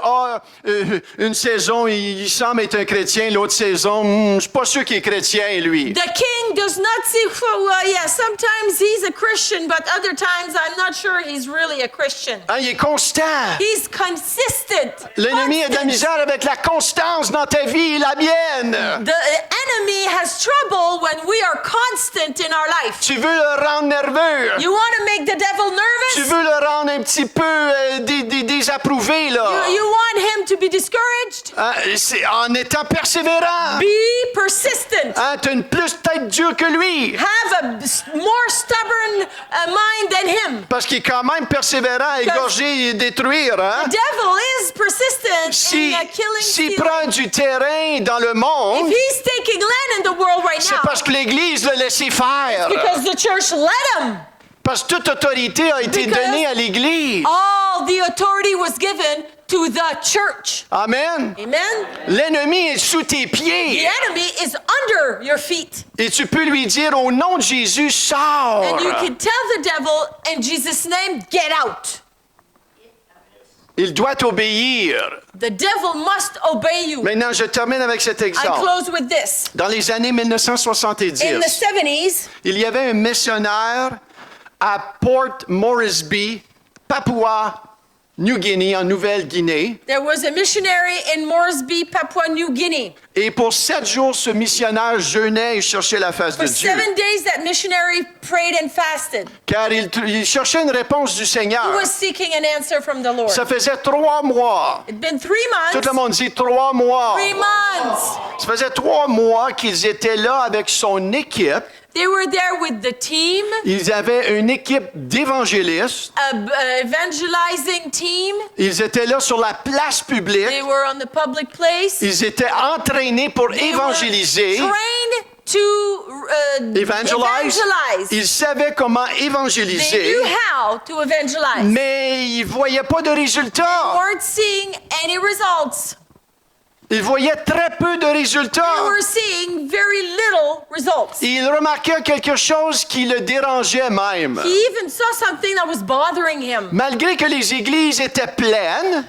une saison, il semble être un chrétien, l'autre saison, je suis pas sûr qu'il est chrétien, lui. The king does not see, well, yeah, sometimes he's a Christian, but other times I'm not sure he's really a Christian. Hein, il est constant. He's consistent. L'ennemi a de la Constant. misère avec la constance dans ta vie et la mienne. The enemy has trouble when we are constant in our life. Tu veux le rendre nerveux. You want to make the devil Tu nervous? veux le rendre un petit peu désapprouvé, là. You want him to be discouraged? Hein, c'est en étant persévérant. Be persistent. Hein, tu as une plus tête dure que lui. Have a more stubborn mind than him. Parce qu'il est quand même persévérant, égorger et détruire. Hein? The devil is persistent Si, in killing, s'il stealing. prend du terrain dans le If monde, he's taking land in the world right c'est now, parce que l'Église l'a laissé faire. because the church let him. Parce que toute autorité a été Because donnée à l'Église. All the authority was given to the church. Amen. Amen? L'ennemi est sous tes The pieds. enemy is under your feet. Et tu peux lui dire au nom de Jésus, sors. And you can tell the devil, in Jesus' name, get out. Il doit t'obéir. The devil must obey you. Maintenant, je termine avec cet I exemple. close with this. Dans les années 1970, In the 70s, il y avait un missionnaire à Port Moresby, Papua New Guinea, en Nouvelle-Guinée. there was a missionary in Moresby, Papua New Guinea. Et pour 7 jours, ce missionnaire jeûnait et cherchait la face de For Dieu. 7 days, that missionary prayed and fasted. Car il cherchait une réponse du He Seigneur. was seeking an answer from the Lord. Ça faisait 3 mois. It'd been 3 Tout months. le monde dit 3 mois. 3 months. Ça faisait 3 mois qu'ils étaient là avec son équipe. They were there with the team, Ils avaient une équipe d'évangélistes. evangelizing team. Ils étaient là sur la place publique. They were on the public place. Ils étaient entraînés pour They évangéliser. were trained to Evangelize. evangelize. Ils savaient comment They évangéliser, knew how to evangelize. mais ils ne voyaient pas de résultats. Weren't seeing any results. Ils voyaient très peu de They résultats. were seeing very little results. Ils remarquaient quelque chose qui le dérangeait même. He even saw something that was bothering him. Malgré que les églises étaient pleines,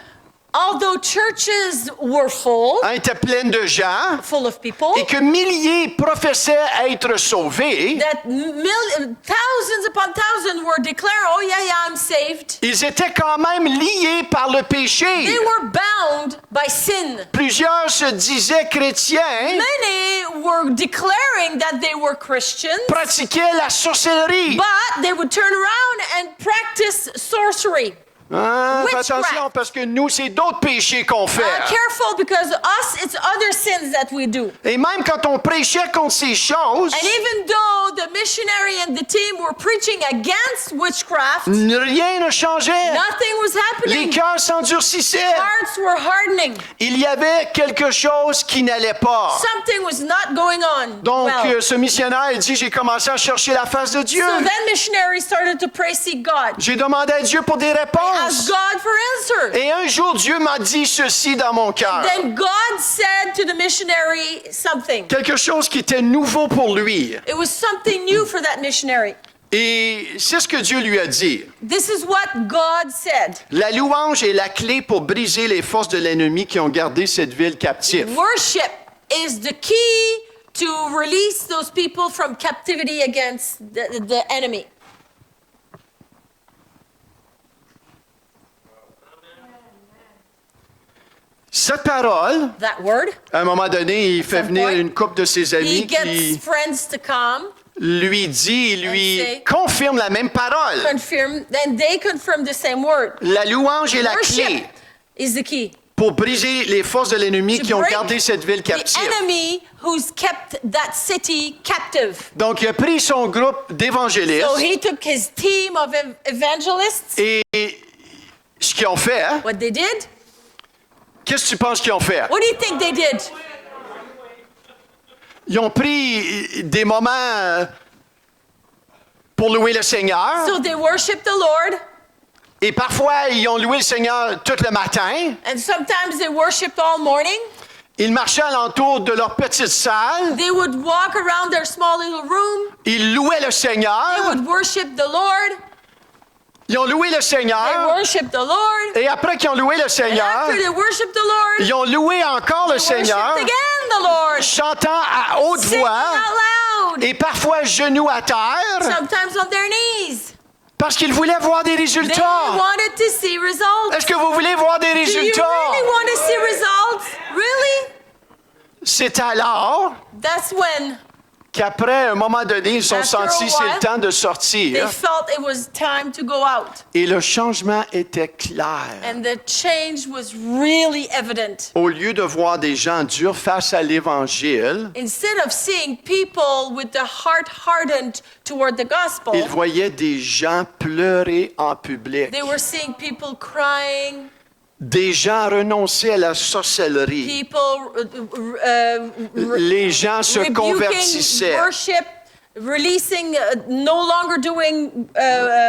Although churches were full, étaient pleines de gens, full of people, et que milliers professaient être sauvés, that thousands upon thousands were declaring, "Oh yeah, I'm saved." ils étaient quand même liés par le péché. They were bound by sin. Plusieurs se disaient chrétiens, Many were declaring that they were Christians, pratiquaient la sorcellerie. but they would turn around and practice sorcery. Hein, fais Witchcraft. attention parce que nous, c'est d'autres péchés qu'on fait. Careful, because it's other sins that we do. Et même quand on prêchait contre ces choses, And even though the missionary and the team were preaching against witchcraft, Rien ne changeait. nothing was Les happening. cœurs s'endurcissaient. Hearts were hardening. Il y avait quelque chose qui n'allait pas. Something was not going on Donc, well. ce missionnaire dit, j'ai commencé à chercher la face de Dieu. So that missionary started to pray, seek God. J'ai demandé à Dieu pour des Ask réponses. God for answer. Et un jour, Dieu m'a dit ceci dans mon cœur. Then God said to the missionary something. Quelque chose qui était nouveau pour lui. It was something new for that missionary. Et c'est ce que Dieu lui a dit. This is what God said. La louange est la clé pour briser les forces de l'ennemi qui ont gardé cette ville captive. Worship is the key to release those people from captivity against the enemy. Cette parole, That word. à un moment donné, il fait Some venir point, une couple de ses He amis gets qui friends to come, lui dit, lui say- confirme la même parole. confirm, then they confirm the same word. La louange est la Worship clé is the key. pour briser les forces de l'ennemi To qui ont break gardé cette ville the captive. enemy who's kept that city captive. Donc, il a pris son groupe d'évangélistes So he took his team of evangelists. et ce qu'ils ont fait, hein, What they did? qu'est-ce que tu penses qu'ils ont fait? What do you think they did? Ils ont pris des moments pour louer le Seigneur So they worshiped the Lord, et parfois ils ont loué le Seigneur tout le matin. and sometimes they worshiped all morning. Ils marchaient alentour de leur petite salle. They would walk around their small little room. Ils louaient le They Seigneur. would worship the Lord. Ils ont loué le They Seigneur. worshiped the Lord. Et après qu'ils ont loué le And Seigneur, after they worshiped the Lord, ils ont loué encore le they worshipped Seigneur, again the Lord. chantant à haute Singing voix out loud. et parfois genoux à terre Sometimes on their knees. parce qu'ils voulaient voir des They résultats. wanted to see results. Est-ce que vous voulez voir des Do you résultats? really want to see results? Really? C'est alors That's when qu'après un moment donné, ils sont After a sentis c'est while, le temps de they sortir felt it was time to go out. et le changement était clair. And the change was really evident. Au lieu de voir des gens durs face à l'Évangile, Instead of seeing people with the heart hardened toward the gospel, ils voyaient des gens pleurer en public. they were seeing people crying, Des gens renoncer à la sorcellerie. people Les gens se rebuking convertissaient. worship, releasing, no longer doing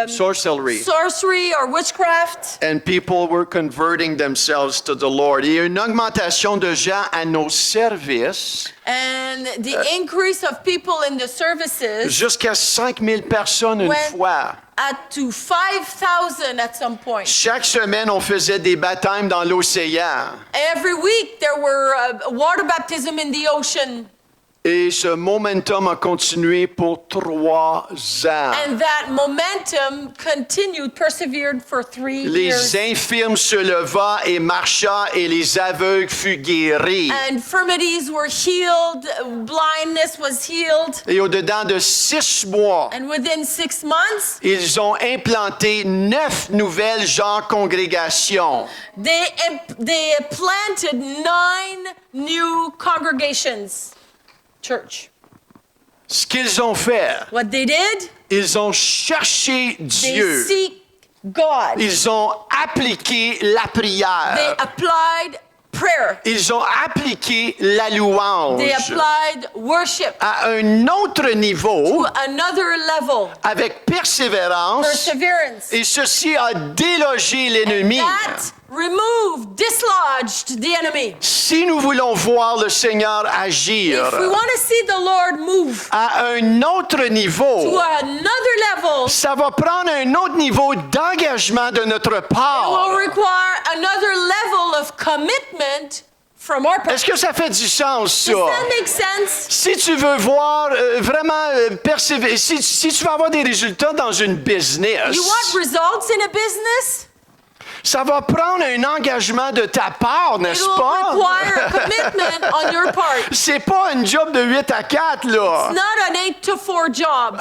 Sorcery. sorcery or witchcraft. And people were converting themselves to the Lord. Il y a une augmentation de gens à nos services And the increase of people in the services jusqu'à 5000 personnes une went fois. to 5,000 at some point. Chaque semaine, on faisait des baptêmes dans l'océan. Every week there were water baptism in the ocean. Et ce momentum a continué pour 3 ans. And that momentum continued, persevered for 3 Les years. infirmes se leva et marcha et les aveugles furent guéris. Infirmities were healed, blindness was healed. Et au-dedans de 6 mois, And within 6 months, ils ont implanté 9 nouvelles genres congrégations. they planted 9 new congregations, church. Ce qu'ils ont fait, What they did, ils ont cherché they Dieu. seek God. Ils ont appliqué la They prière. applied prayer. Ils ont appliqué la louange They applied worship à un autre niveau to another level, avec persévérance. perseverance. Et ceci a délogé l'ennemi. That removed, dislodged the enemy. Si nous voulons voir le Seigneur agir If we want to see the Lord move à un autre to niveau, another level, ça va prendre un autre niveau d'engagement de notre it part. will require another level of commitment from our part. Est-ce que ça fait du sens, ça? Does that make sense? Si tu veux voir vraiment persévérer, si tu veux avoir des résultats dans une business, You want results in a business? Ça va prendre un engagement de ta part, It n'est-ce will pas? require a commitment on your part. C'est pas une job de 8 à 4, là. It's not an 8 to 4 job.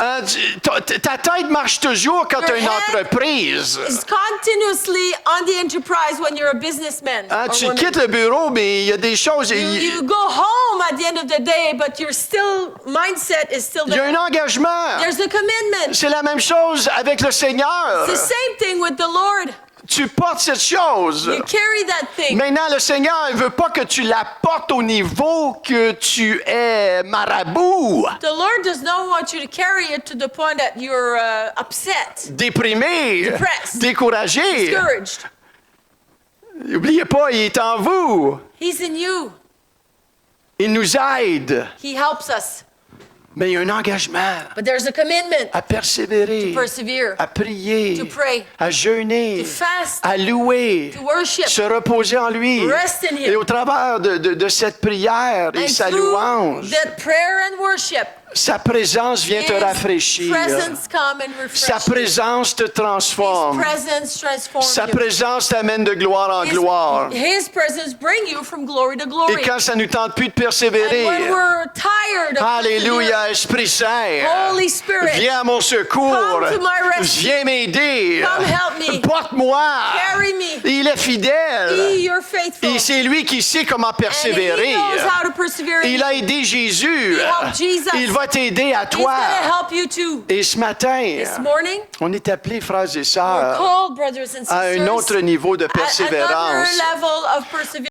Ta tête marche toujours quand tu as une Your head entreprise. It's continuously on the enterprise when you're a businessman. Hein, or tu woman. quittes le bureau, mais il y a des choses. You go home at the end of the day, but your mindset is still Il y a there. un engagement. There's a commitment. C'est la même chose avec le Seigneur. It's the same thing with the Lord. Tu portes cette chose. You carry that thing. Maintenant, le Seigneur ne veut pas que tu la portes au niveau que tu es marabout, The Lord does not want you to carry it to the point that you're upset, déprimé, Depressed. découragé. discouraged. N'oubliez pas, il est en vous. He's in you. Il nous aide. He helps us. Mais il y a un engagement But there's a commitment à persévérer, to persevere, à prier, to pray, à jeûner, to fast, à louer, to worship, se reposer en lui. Rest in Him. Et au travers de cette prière et and sa through louange, that prayer and worship, sa présence vient te His rafraîchir. presence come and Sa refresh you. présence te His transforme. presence transforms Sa you. présence t'amène de gloire en gloire. His presence bring you from glory to Et glory. quand ça ne nous tente plus de And when persévérer, we're tired of Alléluia, Esprit Saint, Holy Spirit, viens à mon secours, come to my rescue. viens m'aider, Come help me. porte-moi. carry me. Il est fidèle. You're faithful. Et c'est lui qui sait comment And persévérer. He knows how to persevere. Il a aidé Jésus. He helped Jesus. Il va t'aider à He's toi. going to help you too. Et ce matin, This morning, on est appelés, frères et we're sœurs, called, brothers and à un sisters, autre niveau de at another persévérance. level of perseverance.